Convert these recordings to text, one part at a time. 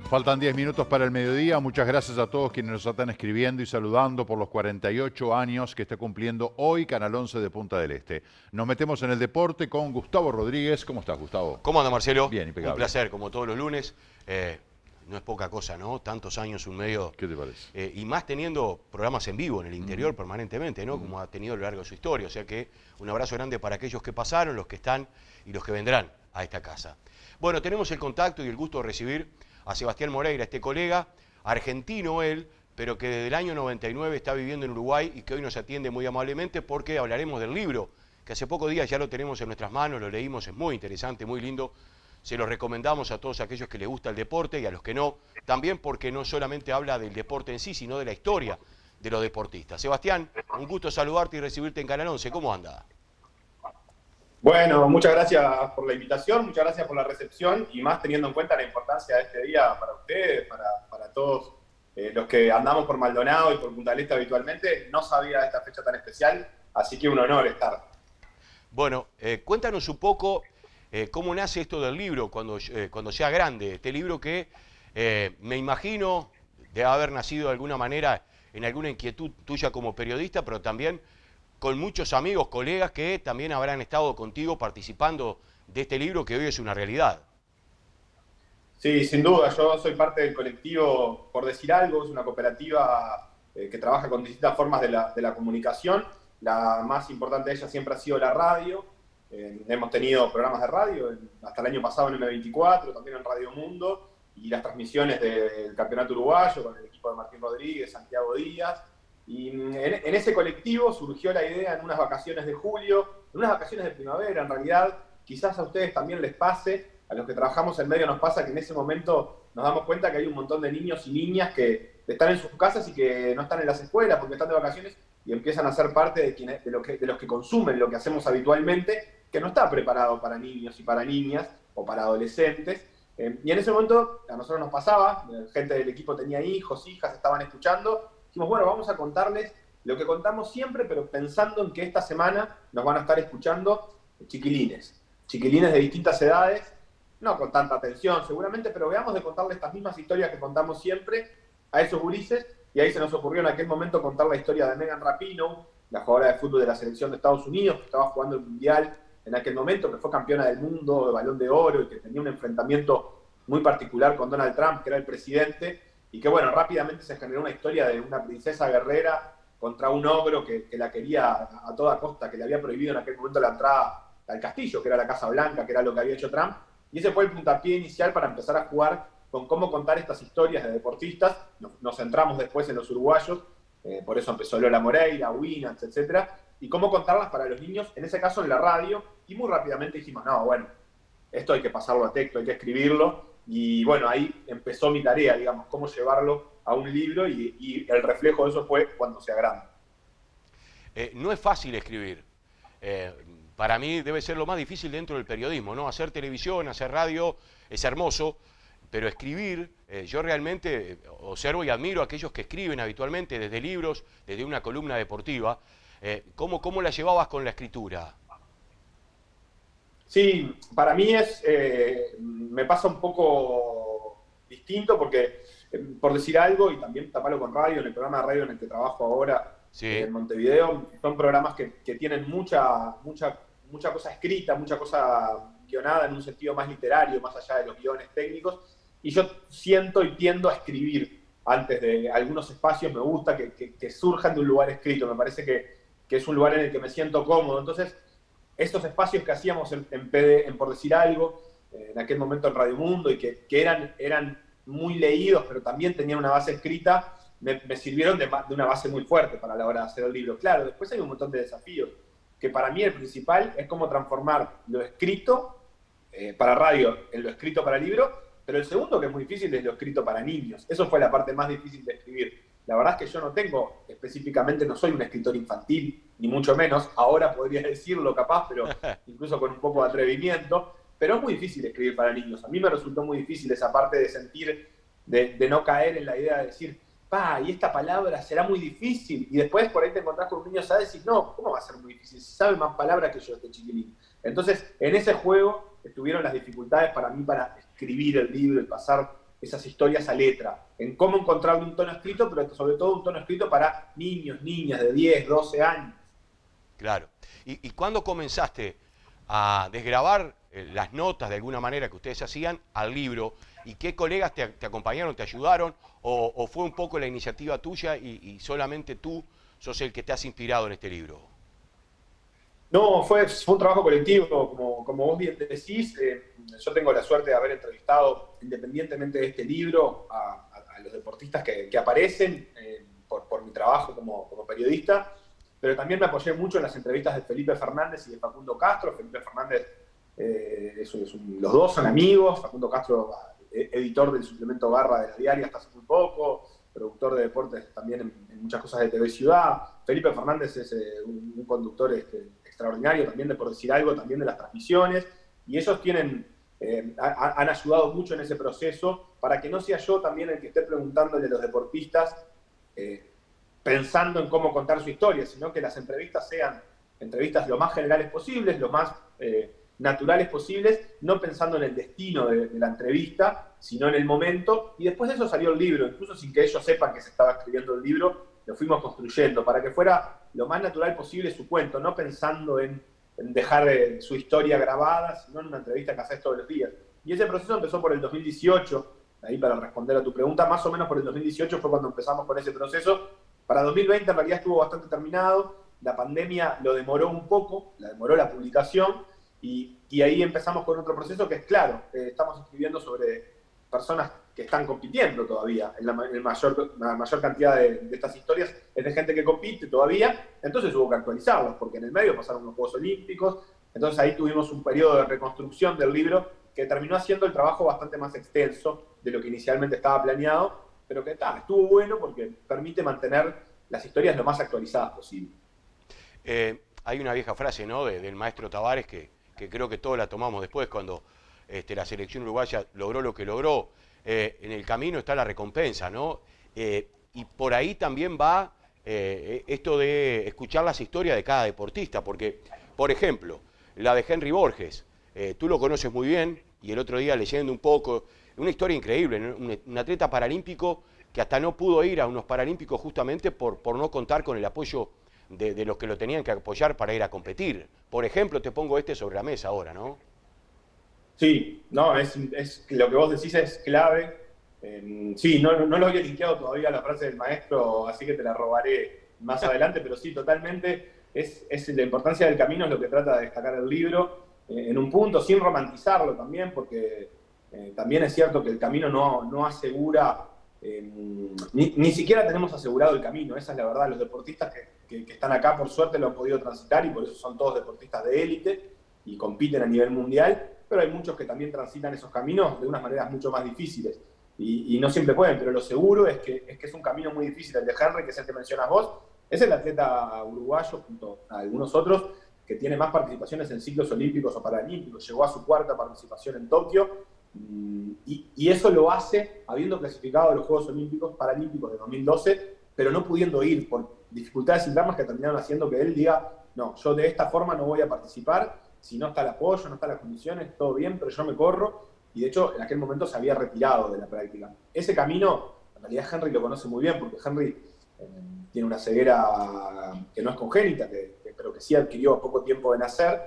Faltan 10 minutos para el mediodía. Muchas gracias a todos quienes nos están escribiendo y saludando por los 48 años que está cumpliendo hoy Canal 11 de Punta del Este. Nos metemos en el deporte con Gustavo Rodríguez. ¿Cómo estás, Gustavo? ¿Cómo anda, Marcelo? Bien, Un impecable. placer, como todos los lunes. No es poca cosa, ¿no? Tantos años, un medio... ¿Qué te parece? Y más teniendo programas en vivo en el interior permanentemente, ¿no? Como ha tenido a lo largo de su historia. O sea que un abrazo grande para aquellos que pasaron, los que están y los que vendrán a esta casa. Bueno, tenemos el contacto y el gusto de recibir a Sebastián Moreira, este colega, argentino él, pero que desde el año 99 está viviendo en Uruguay y que hoy nos atiende muy amablemente porque hablaremos del libro, que hace pocos días ya lo tenemos en nuestras manos, lo leímos, es muy interesante, muy lindo. Se lo recomendamos a todos aquellos que les gusta el deporte y a los que no, también porque no solamente habla del deporte en sí, sino de la historia de los deportistas. Sebastián, un gusto saludarte y recibirte en Canal 11. ¿Cómo anda? Bueno, muchas gracias por la invitación, muchas gracias por la recepción y más teniendo en cuenta la importancia de este día para ustedes, para todos los que andamos por Maldonado y por Punta del Este habitualmente. No sabía de esta fecha tan especial, así que un honor estar. Bueno, cuéntanos un poco cómo nace esto del libro cuando sea grande. Este libro que me imagino debe haber nacido de alguna manera en alguna inquietud tuya como periodista, pero también con muchos amigos, colegas que también habrán estado contigo participando de este libro que hoy es una realidad. Sí, sin duda, yo soy parte del colectivo Por Decir Algo, es una cooperativa que trabaja con distintas formas de la comunicación. La más importante de ellas siempre ha sido la radio. Hemos tenido programas de radio, hasta el año pasado en M24, también en Radio Mundo, y las transmisiones del Campeonato Uruguayo con el equipo de Martín Rodríguez, Santiago Díaz. Y en ese colectivo surgió la idea en unas vacaciones de julio, en unas vacaciones de primavera en realidad. Quizás a ustedes también les pase, a los que trabajamos en medio nos pasa que en ese momento nos damos cuenta que hay un montón de niños y niñas que están en sus casas y que no están en las escuelas porque están de vacaciones y empiezan a ser parte de los que consumen lo que hacemos habitualmente, que no está preparado para niños y para niñas o para adolescentes. Y en ese momento a nosotros nos pasaba, gente del equipo tenía hijos, hijas, estaban escuchando. Dijimos, bueno, vamos a contarles lo que contamos siempre, pero pensando en que esta semana nos van a estar escuchando chiquilines de distintas edades, no con tanta atención seguramente, pero veamos de contarle estas mismas historias que contamos siempre a esos gurises. Y ahí se nos ocurrió en aquel momento contar la historia de Megan Rapinoe, la jugadora de fútbol de la selección de Estados Unidos, que estaba jugando el Mundial en aquel momento, que fue campeona del mundo de Balón de Oro y que tenía un enfrentamiento muy particular con Donald Trump, que era el presidente, y que bueno, rápidamente se generó una historia de una princesa guerrera contra un ogro que la quería a toda costa, que le había prohibido en aquel momento la entrada al castillo, que era la Casa Blanca, que era lo que había hecho Trump. Y ese fue el puntapié inicial para empezar a jugar con cómo contar estas historias de deportistas. Nos centramos después en los uruguayos, por eso empezó Lola Moreira, Winans, etc. Y cómo contarlas para los niños, en ese caso en la radio. Y muy rápidamente dijimos, no, bueno, esto hay que pasarlo a texto, hay que escribirlo. Y bueno, ahí empezó mi tarea, digamos, cómo llevarlo a un libro y el reflejo de eso fue cuando sea grande. No es fácil escribir. Para mí debe ser lo más difícil dentro del periodismo, ¿no? Hacer televisión, hacer radio es hermoso, pero escribir, yo realmente observo y admiro a aquellos que escriben habitualmente desde libros, desde una columna deportiva. ¿Cómo la llevabas con la escritura? Sí, para mí me pasa un poco distinto porque, por decir algo, y también taparlo con radio, en el programa de radio en el que trabajo ahora, Sí. en Montevideo, son programas que tienen mucha cosa escrita, mucha cosa guionada en un sentido más literario, más allá de los guiones técnicos, y yo siento y tiendo a escribir antes de algunos espacios. Me gusta que surjan de un lugar escrito, me parece que es un lugar en el que me siento cómodo. Entonces, estos espacios que hacíamos en Por Decir Algo, en aquel momento en Radio Mundo, y que eran muy leídos, pero también tenían una base escrita, me sirvieron de una base muy fuerte para la hora de hacer el libro. Claro, después hay un montón de desafíos, que para mí el principal es cómo transformar lo escrito para radio en lo escrito para libro, pero el segundo, que es muy difícil, es lo escrito para niños. Eso fue la parte más difícil de escribir. La verdad es que yo no tengo, específicamente, no soy un escritor infantil, ni mucho menos. Ahora podría decirlo capaz, pero incluso con un poco de atrevimiento. Pero es muy difícil escribir para niños. A mí me resultó muy difícil esa parte de sentir, de no caer en la idea de decir, y esta palabra será muy difícil. Y después por ahí te encontrás con un niño, ¿sabes? Y no, ¿cómo va a ser muy difícil? Si sabe más palabras que yo, este chiquilín. Entonces, en ese juego estuvieron las dificultades para mí para escribir el libro y pasar esas historias a letra, en cómo encontrar un tono escrito, pero sobre todo un tono escrito para niños, niñas de 10, 12 años. Claro. ¿Y cuándo comenzaste a desgravar las notas de alguna manera que ustedes hacían al libro? ¿Y qué colegas te acompañaron, te ayudaron? ¿O fue un poco la iniciativa tuya y solamente tú sos el que te has inspirado en este libro? No, fue un trabajo colectivo, como vos bien decís. Yo tengo la suerte de haber entrevistado, independientemente de este libro, a los deportistas que aparecen por mi trabajo como periodista, pero también me apoyé mucho en las entrevistas de Felipe Fernández y de Facundo Castro. Felipe Fernández, los dos son amigos. Facundo Castro, editor del suplemento Garra de la Diaria hasta hace muy poco, productor de deportes también en muchas cosas de TV Ciudad. Felipe Fernández es un conductor extraordinario también, de por decir algo, también de las transmisiones, y ellos han ayudado mucho en ese proceso para que no sea yo también el que esté preguntándole a los deportistas pensando en cómo contar su historia, sino que las entrevistas sean entrevistas lo más generales posibles, lo más naturales posibles, no pensando en el destino de la entrevista, sino en el momento, y después de eso salió el libro, incluso sin que ellos sepan que se estaba escribiendo el libro, lo fuimos construyendo para que fuera lo más natural posible su cuento, no pensando en dejar su historia grabada, sino en una entrevista que haces todos los días. Y ese proceso empezó por el 2018, ahí para responder a tu pregunta, más o menos por el 2018 fue cuando empezamos con ese proceso. Para 2020 en realidad estuvo bastante terminado, la pandemia lo demoró un poco, demoró la publicación, y ahí empezamos con otro proceso que es claro, estamos escribiendo sobre personas que están compitiendo todavía, la mayor cantidad de estas historias es de gente que compite todavía, entonces hubo que actualizarlos, porque en el medio pasaron los Juegos Olímpicos, entonces ahí tuvimos un periodo de reconstrucción del libro que terminó haciendo el trabajo bastante más extenso de lo que inicialmente estaba planeado, pero que estuvo bueno porque permite mantener las historias lo más actualizadas posible. Hay una vieja frase, ¿no?, del maestro Tavares que creo que todos la tomamos después cuando la selección uruguaya logró lo que logró. En el camino está la recompensa, ¿no? Y por ahí también va esto de escuchar las historias de cada deportista, porque, por ejemplo, la de Henry Borges, tú lo conoces muy bien, y el otro día leyendo un poco, una historia increíble, ¿no? Un atleta paralímpico que hasta no pudo ir a unos paralímpicos justamente por no contar con el apoyo de los que lo tenían que apoyar para ir a competir. Por ejemplo, te pongo sobre la mesa ahora, ¿no? Sí, no, es lo que vos decís es clave. Sí, no lo había linkeado todavía a la frase del maestro, así que te la robaré más adelante, pero sí, totalmente es la importancia del camino es lo que trata de destacar el libro, en un punto, sin romantizarlo también, porque también es cierto que el camino no asegura, ni siquiera tenemos asegurado el camino, esa es la verdad. Los deportistas que están acá, por suerte, lo han podido transitar y por eso son todos deportistas de élite y compiten a nivel mundial, pero hay muchos que también transitan esos caminos de unas maneras mucho más difíciles y no siempre pueden, pero lo seguro es que es un camino muy difícil. El de Henry, que es el que mencionas vos, es el atleta uruguayo junto a algunos otros que tiene más participaciones en ciclos olímpicos o paralímpicos. Llegó a su cuarta participación en Tokio y eso lo hace habiendo clasificado a los Juegos Olímpicos Paralímpicos de 2012, pero no pudiendo ir por dificultades internas que terminaron haciendo que él diga, no, yo de esta forma no voy a participar, si no está el apoyo, no están las condiciones, todo bien, pero yo me corro, y de hecho en aquel momento se había retirado de la práctica. Ese camino, en realidad Henry lo conoce muy bien, porque Henry tiene una ceguera que no es congénita, pero que sí adquirió a poco tiempo de nacer,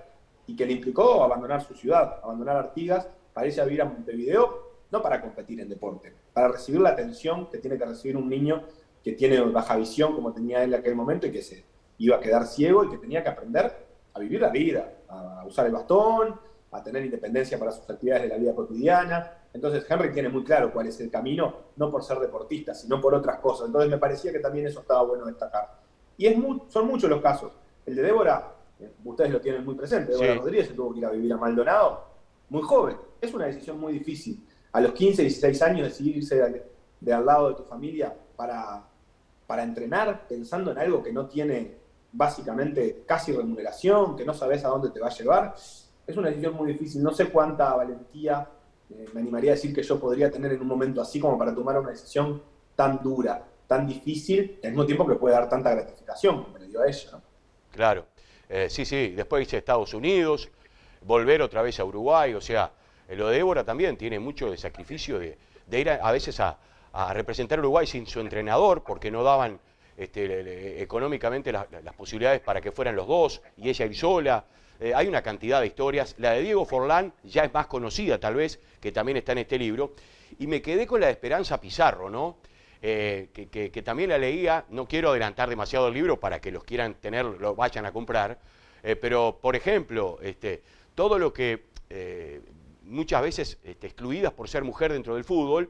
y que le implicó abandonar su ciudad, abandonar Artigas, para irse a vivir a Montevideo, no para competir en deporte, para recibir la atención que tiene que recibir un niño que tiene baja visión, como tenía él en aquel momento, y que se iba a quedar ciego, y que tenía que aprender a vivir la vida, a usar el bastón, a tener independencia para sus actividades de la vida cotidiana. Entonces Henry tiene muy claro cuál es el camino, no por ser deportista, sino por otras cosas. Entonces me parecía que también eso estaba bueno destacar. Y son muchos los casos. El de Débora, ustedes lo tienen muy presente, Débora Rodríguez se tuvo que ir a vivir a Maldonado, muy joven. Es una decisión muy difícil. A los 15, 16 años decidir irse de al lado de tu familia para entrenar pensando en algo que no tiene básicamente casi remuneración, que no sabes a dónde te va a llevar, es una decisión muy difícil. No sé cuánta valentía me animaría a decir que yo podría tener en un momento así como para tomar una decisión tan dura, tan difícil, y al mismo tiempo que puede dar tanta gratificación, como le dio a ella, ¿no? Claro. Sí, después irse a Estados Unidos, volver otra vez a Uruguay, o sea, lo de Débora también tiene mucho de sacrificio de de ir a veces a representar a Uruguay sin su entrenador, porque no daban económicamente las posibilidades para que fueran los dos, y ella ir sola. Hay una cantidad de historias. La de Diego Forlán ya es más conocida, tal vez, que también está en este libro. Y me quedé con la de Esperanza Pizarro, ¿no? Que también la leía. No quiero adelantar demasiado el libro para que los quieran tener, lo vayan a comprar. Pero, por ejemplo, todo lo que muchas veces excluidas por ser mujer dentro del fútbol,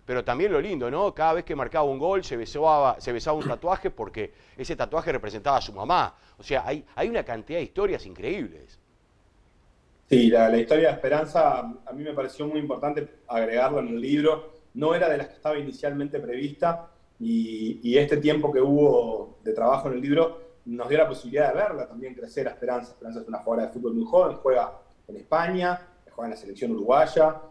pero también lo lindo, ¿no? Cada vez que marcaba un gol se besaba un tatuaje porque ese tatuaje representaba a su mamá. O sea, hay una cantidad de historias increíbles. Sí, la historia de Esperanza a mí me pareció muy importante agregarla en el libro. No era de las que estaba inicialmente prevista y este tiempo que hubo de trabajo en el libro nos dio la posibilidad de verla también crecer a Esperanza. Esperanza es una jugadora de fútbol muy joven, juega en España, juega en la selección uruguaya,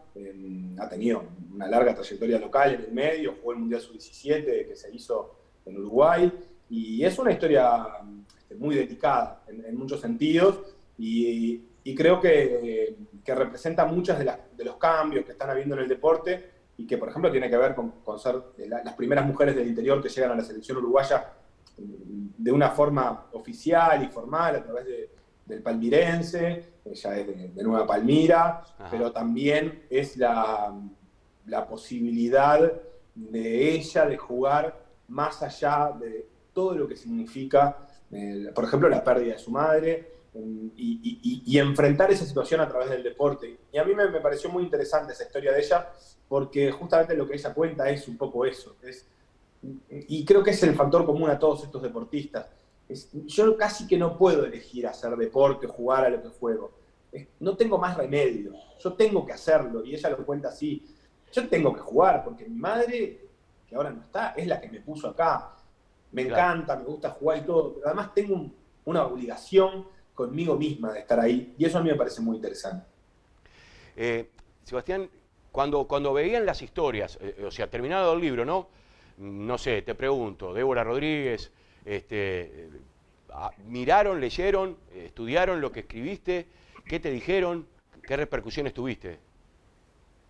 ha tenido una larga trayectoria local en el medio, jugó el Mundial Sub-17 que se hizo en Uruguay y es una historia muy dedicada en muchos sentidos y creo que representa muchas de los cambios que están habiendo en el deporte y que, por ejemplo, tiene que ver con ser las primeras mujeres del interior que llegan a la selección uruguaya de una forma oficial y formal a través del palmirense, ella es de Nueva Palmira, Ajá. pero también es la posibilidad de ella de jugar más allá de todo lo que significa, por ejemplo, la pérdida de su madre, y enfrentar esa situación a través del deporte. Y a mí me pareció muy interesante esa historia de ella, porque justamente lo que ella cuenta es un poco eso. Y creo que es el factor común a todos estos deportistas. Yo casi que no puedo elegir hacer deporte, jugar a lo que juego. No tengo más remedio. Yo tengo que hacerlo. Y ella lo cuenta así. Yo tengo que jugar, porque mi madre, que ahora no está, es la que me puso acá. Me encanta, me gusta jugar y todo, pero además tengo una obligación conmigo misma de estar ahí, y eso a mí me parece muy interesante. Sebastián, cuando veían las historias, o sea, terminado el libro, ¿no? No sé, te pregunto, Débora Rodríguez, miraron, leyeron, estudiaron lo que escribiste, ¿qué te dijeron? ¿Qué repercusiones tuviste?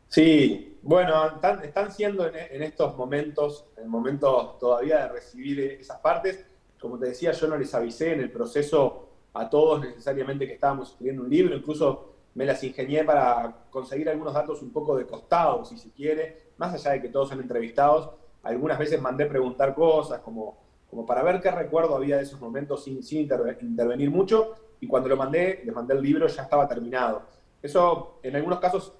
Sí, bueno, están siendo en estos momentos, en momentos todavía de recibir esas partes. Como te decía, yo no les avisé en el proceso a todos necesariamente que estábamos escribiendo un libro, incluso me las ingenié para conseguir algunos datos un poco de costado, si se quiere, más allá de que todos son entrevistados. Algunas veces mandé preguntar cosas como para ver qué recuerdo había de esos momentos sin intervenir mucho, y cuando les mandé el libro, ya estaba terminado. Eso en algunos casos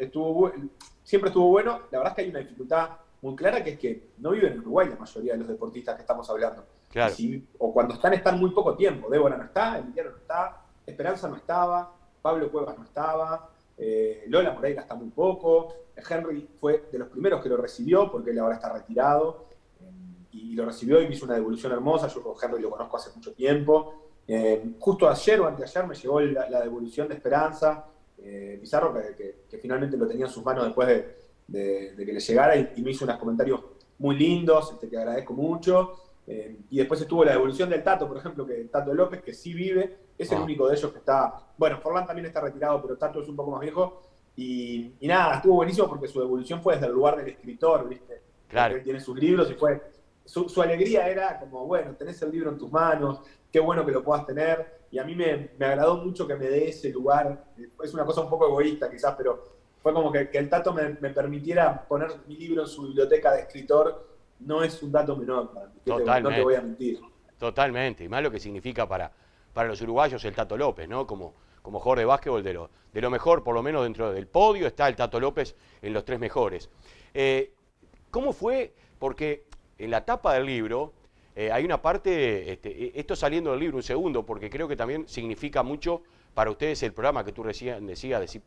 siempre estuvo bueno. La verdad es que hay una dificultad muy clara, que es que no viven en Uruguay la mayoría de los deportistas que estamos hablando. Claro. O cuando están muy poco tiempo. Débora no está, Emiliano no está, Esperanza no estaba, Pablo Cuevas no estaba, Lola Moreira está muy poco, Henry fue de los primeros que lo recibió porque él ahora está retirado, y lo recibió y me hizo una devolución hermosa. Yo con Henry lo conozco hace mucho tiempo. Justo ayer o anteayer me llegó la devolución de Esperanza Pizarro, que finalmente lo tenía en sus manos después de que le llegara, y me hizo unos comentarios muy lindos, que agradezco mucho. Y después estuvo la devolución del Tato, por ejemplo, que Tato López, que sí vive, es el único de ellos que está. Bueno, Forlán también está retirado, pero Tato es un poco más viejo. Y nada, estuvo buenísimo porque su devolución fue desde el lugar del escritor, ¿viste? Claro. Él tiene sus libros y fue. Su alegría era como, bueno, tenés el libro en tus manos, qué bueno que lo puedas tener. Y a mí me agradó mucho que me dé ese lugar. Es una cosa un poco egoísta quizás, pero fue como que el Tato me permitiera poner mi libro en su biblioteca de escritor. No es un dato menor para mí, no te voy a mentir. Totalmente, y más lo que significa para los uruguayos el Tato López, ¿no? Como jugador de básquetbol de lo mejor, por lo menos dentro del podio, está el Tato López en los 3 mejores. ¿Cómo fue? Porque en la tapa del libro hay una parte, esto saliendo del libro un segundo, porque creo que también significa mucho para ustedes el programa que tú recién decías,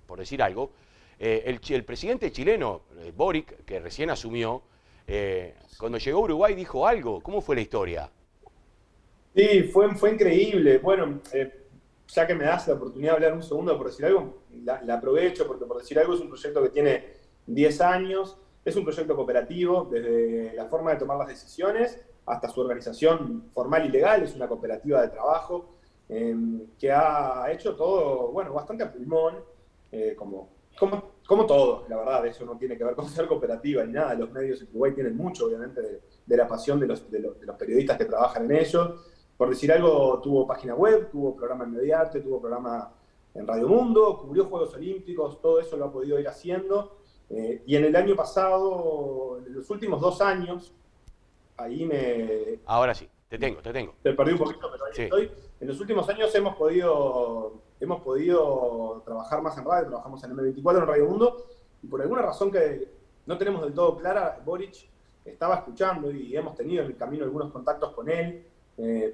por decir algo. El presidente chileno, Boric, que recién asumió, cuando llegó a Uruguay dijo algo. ¿Cómo fue la historia? Sí, fue increíble. Bueno, ya que me das la oportunidad de hablar un segundo por decir algo, la aprovecho, porque por decir algo es un proyecto que tiene 10 años, es un proyecto cooperativo, desde la forma de tomar las decisiones hasta su organización formal y legal. Es una cooperativa de trabajo que ha hecho todo, bueno, bastante a pulmón, como Como todo, la verdad, eso no tiene que ver con ser cooperativa ni nada. Los medios en Uruguay tienen mucho, obviamente, de la pasión de los periodistas que trabajan en ellos. Por decir algo, tuvo página web, tuvo programa en Mediarte, tuvo programa en Radio Mundo, cubrió Juegos Olímpicos, todo eso lo ha podido ir haciendo. Y en el año pasado, en los últimos 2 años, ahí me... Ahora sí, te tengo. Te perdí un poquito, pero ahí Sí. estoy. En los últimos años hemos podido trabajar más en radio, trabajamos en M24, en Radio Mundo, y por alguna razón que no tenemos del todo clara, Boric estaba escuchando y hemos tenido en el camino algunos contactos con él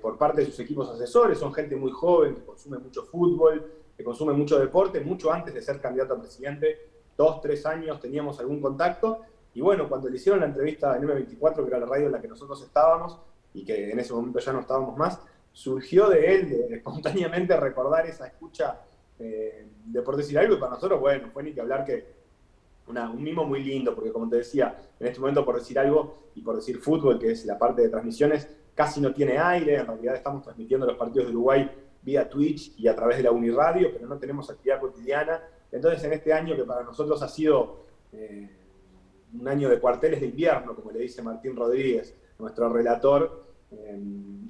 por parte de sus equipos asesores. Son gente muy joven que consume mucho fútbol, que consume mucho deporte, mucho antes de ser candidato a presidente. 2, 3 años teníamos algún contacto, y bueno, cuando le hicieron la entrevista en M24, que era la radio en la que nosotros estábamos, y que en ese momento ya no estábamos más, surgió de él espontáneamente recordar esa escucha de por decir algo, y para nosotros, bueno, fue ni que hablar que un mimo muy lindo, porque como te decía, en este momento por decir algo y por decir fútbol, que es la parte de transmisiones, casi no tiene aire. En realidad estamos transmitiendo los partidos de Uruguay vía Twitch y a través de la Uniradio, pero no tenemos actividad cotidiana. Entonces, en este año, que para nosotros ha sido un año de cuarteles de invierno, como le dice Martín Rodríguez, nuestro relator,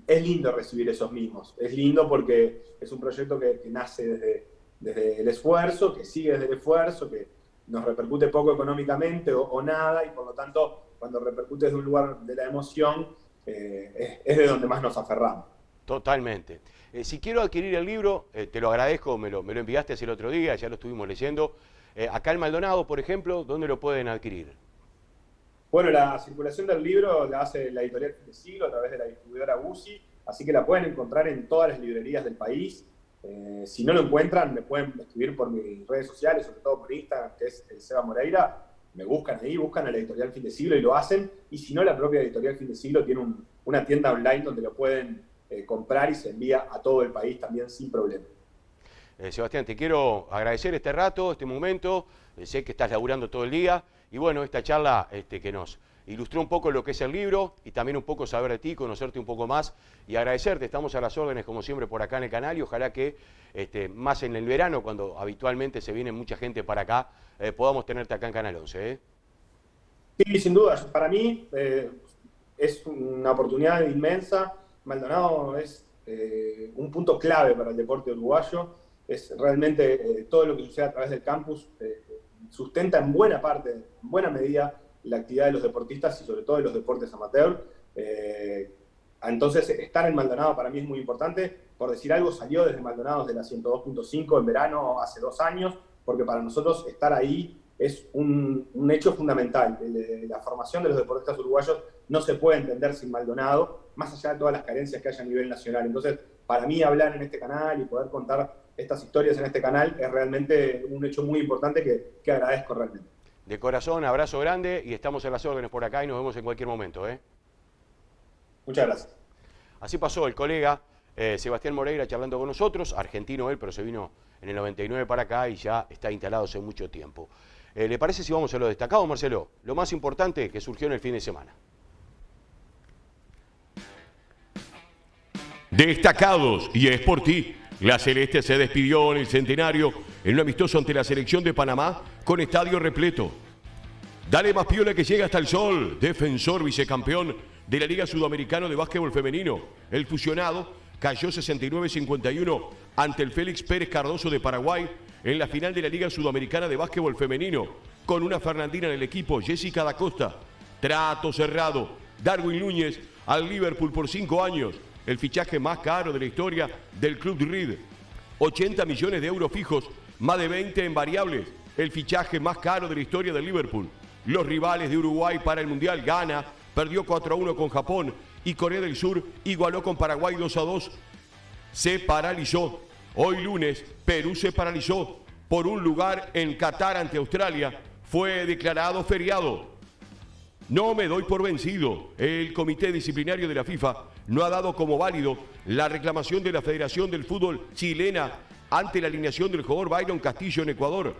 es lindo recibir esos mimos. Es lindo porque es un proyecto que nace desde el esfuerzo, que sigue desde el esfuerzo, que nos repercute poco económicamente o nada, y por lo tanto, cuando repercute desde un lugar de la emoción, es de donde más nos aferramos. Totalmente. Si quiero adquirir el libro, te lo agradezco, me lo enviaste hace el otro día, ya lo estuvimos leyendo. Acá en Maldonado, por ejemplo, ¿dónde lo pueden adquirir? Bueno, la circulación del libro la hace la editorial Fin de Siglo a través de la distribuidora Guzzi, así que la pueden encontrar en todas las librerías del país. Si no lo encuentran, me pueden escribir por mis redes sociales, sobre todo por Instagram, que es el Seba Moreira. Me buscan ahí, buscan a la editorial Fin de Siglo y lo hacen. Y si no, la propia editorial Fin de Siglo tiene una tienda online donde lo pueden comprar y se envía a todo el país también sin problema. Sebastián, te quiero agradecer este rato, este momento. Sé que estás laburando todo el día. Y bueno, esta charla que nos ilustró un poco lo que es el libro y también un poco saber de ti, conocerte un poco más y agradecerte. Estamos a las órdenes, como siempre, por acá en el canal, y ojalá que más en el verano, cuando habitualmente se viene mucha gente para acá, podamos tenerte acá en Canal 11. Sí, sin duda. Para mí es una oportunidad inmensa. Maldonado es un punto clave para el deporte uruguayo. Es realmente todo lo que sucede a través del campus sustenta en buena parte, en buena medida, la actividad de los deportistas y sobre todo de los deportes amateur. Entonces, estar en Maldonado para mí es muy importante. Por decir algo, salió desde Maldonado de la 102.5 en verano hace 2 años, porque para nosotros estar ahí es un hecho fundamental. La formación de los deportistas uruguayos no se puede entender sin Maldonado, más allá de todas las carencias que haya a nivel nacional. Entonces, para mí hablar en este canal y poder contar estas historias en este canal es realmente un hecho muy importante que agradezco realmente. De corazón, abrazo grande y estamos a las órdenes por acá y nos vemos en cualquier momento. Muchas gracias. Así pasó el colega Sebastián Moreira charlando con nosotros, argentino él, pero se vino en el 99 para acá y ya está instalado hace mucho tiempo. ¿Le parece si vamos a lo destacado, Marcelo? Lo más importante que surgió en el fin de semana. Destacados, y es por ti. La Celeste se despidió en el centenario en un amistoso ante la selección de Panamá con estadio repleto. Dale más piola que llega hasta el sol. Defensor vicecampeón de la Liga Sudamericana de Básquetbol Femenino. El fusionado cayó 69-51 ante el Félix Pérez Cardoso de Paraguay en la final de la Liga Sudamericana de Básquetbol Femenino, con una fernandina en el equipo, Jessica da Costa. Trato cerrado. Darwin Núñez al Liverpool por 5 años. El fichaje más caro de la historia del Club Reed. 80 millones de euros fijos, más de 20 en variables. El fichaje más caro de la historia del Liverpool. Los rivales de Uruguay para el Mundial. Ghana perdió 4-1 con Japón y Corea del Sur igualó con Paraguay 2-2. Se paralizó. Hoy lunes, Perú se paralizó por un lugar en Qatar ante Australia. Fue declarado feriado. No me doy por vencido. El Comité Disciplinario de la FIFA no ha dado como válido la reclamación de la Federación del Fútbol chilena ante la alineación del jugador Byron Castillo en Ecuador.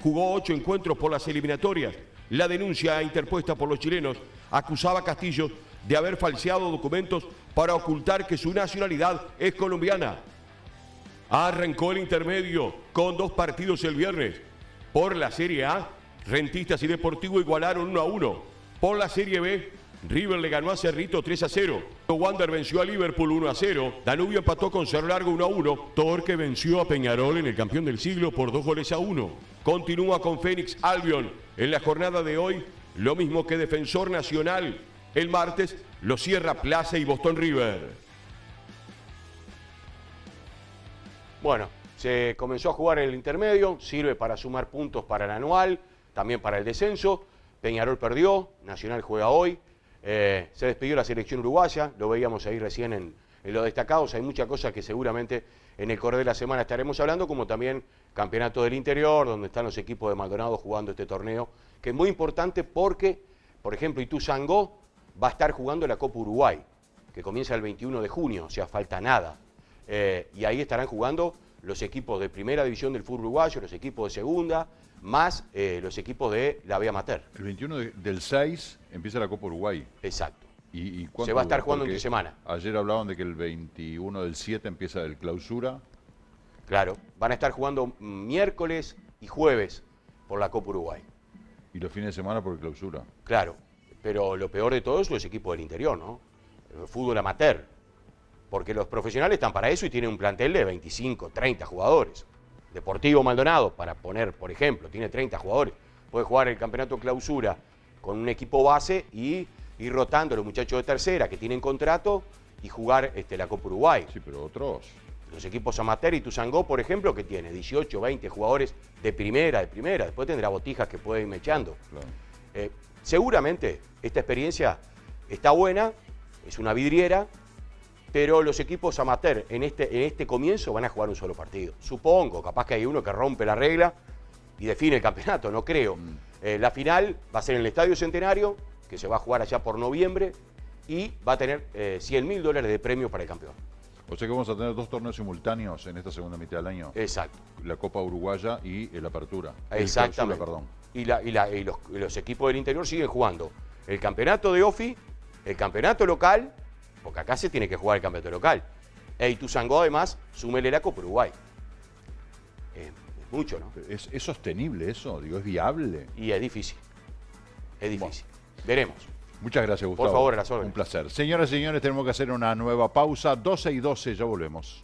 Jugó 8 encuentros por las eliminatorias. La denuncia interpuesta por los chilenos acusaba a Castillo de haber falseado documentos para ocultar que su nacionalidad es colombiana. Arrancó el intermedio con 2 partidos el viernes. Por la Serie A, Rentistas y Deportivo igualaron 1-1. Por la Serie B, River le ganó a Cerrito 3-0. Wander venció a Liverpool 1-0. Danubio empató con Cerro Largo 1-1. Torque venció a Peñarol en el campeón del siglo por 2-1. Continúa con Fénix Albion en la jornada de hoy, lo mismo que Defensor Nacional. El martes lo cierra Plaza y Boston River. Bueno, se comenzó a jugar en el intermedio, sirve para sumar puntos para el anual, también para el descenso. Peñarol perdió, Nacional juega hoy. Se despidió la selección uruguaya, lo veíamos ahí recién en los destacados. Hay muchas cosas que seguramente en el correr de la semana estaremos hablando, como también Campeonato del Interior, donde están los equipos de Maldonado jugando este torneo, que es muy importante porque, por ejemplo, Ituzaingó va a estar jugando la Copa Uruguay, que comienza el 21 de junio, o sea, falta nada. Y ahí estarán jugando los equipos de primera división del fútbol uruguayo, los equipos de segunda, más los equipos de la B Amateur. El 21 del 6 empieza la Copa Uruguay. Exacto. ¿Y Se va a estar dura? jugando Porque entre semana. Ayer hablaban de que el 21 del 7 empieza el clausura. Claro, van a estar jugando miércoles y jueves por la Copa Uruguay. Y los fines de semana por el clausura. Claro, pero lo peor de todo es los equipos del interior, ¿no? El fútbol amateur. Porque los profesionales están para eso y tienen un plantel de 25, 30 jugadores. Deportivo Maldonado, para poner, por ejemplo, tiene 30 jugadores. Puede jugar el campeonato clausura con un equipo base y ir rotando los muchachos de tercera que tienen contrato y jugar la Copa Uruguay. Sí, pero otros. Los equipos amateur y Ituzaingó, por ejemplo, que tiene 18, 20 jugadores de primera. Después tendrá botijas que puede ir mechando. Claro. Seguramente esta experiencia está buena, es una vidriera, pero los equipos amateur en este comienzo van a jugar un solo partido. Supongo, capaz que hay uno que rompe la regla y define el campeonato, no creo. La final va a ser en el Estadio Centenario, que se va a jugar allá por noviembre, y va a tener $100.000 de premio para el campeón. O sea que vamos a tener dos torneos simultáneos en esta segunda mitad del año. Exacto. La Copa Uruguaya y el Apertura. Exactamente. El Y clausura, los equipos del interior siguen jugando el campeonato de OFI, el campeonato local, porque acá se tiene que jugar el campeonato local. E Ituzaingó, además, súmele la Copa Uruguay. Es mucho, ¿no? ¿Es sostenible eso? Digo, ¿es viable? Y es difícil. Es difícil. Veremos. Muchas gracias, Gustavo. Por favor, a las órdenes. Un placer. Señoras y señores, tenemos que hacer una nueva pausa. 12:12, ya volvemos.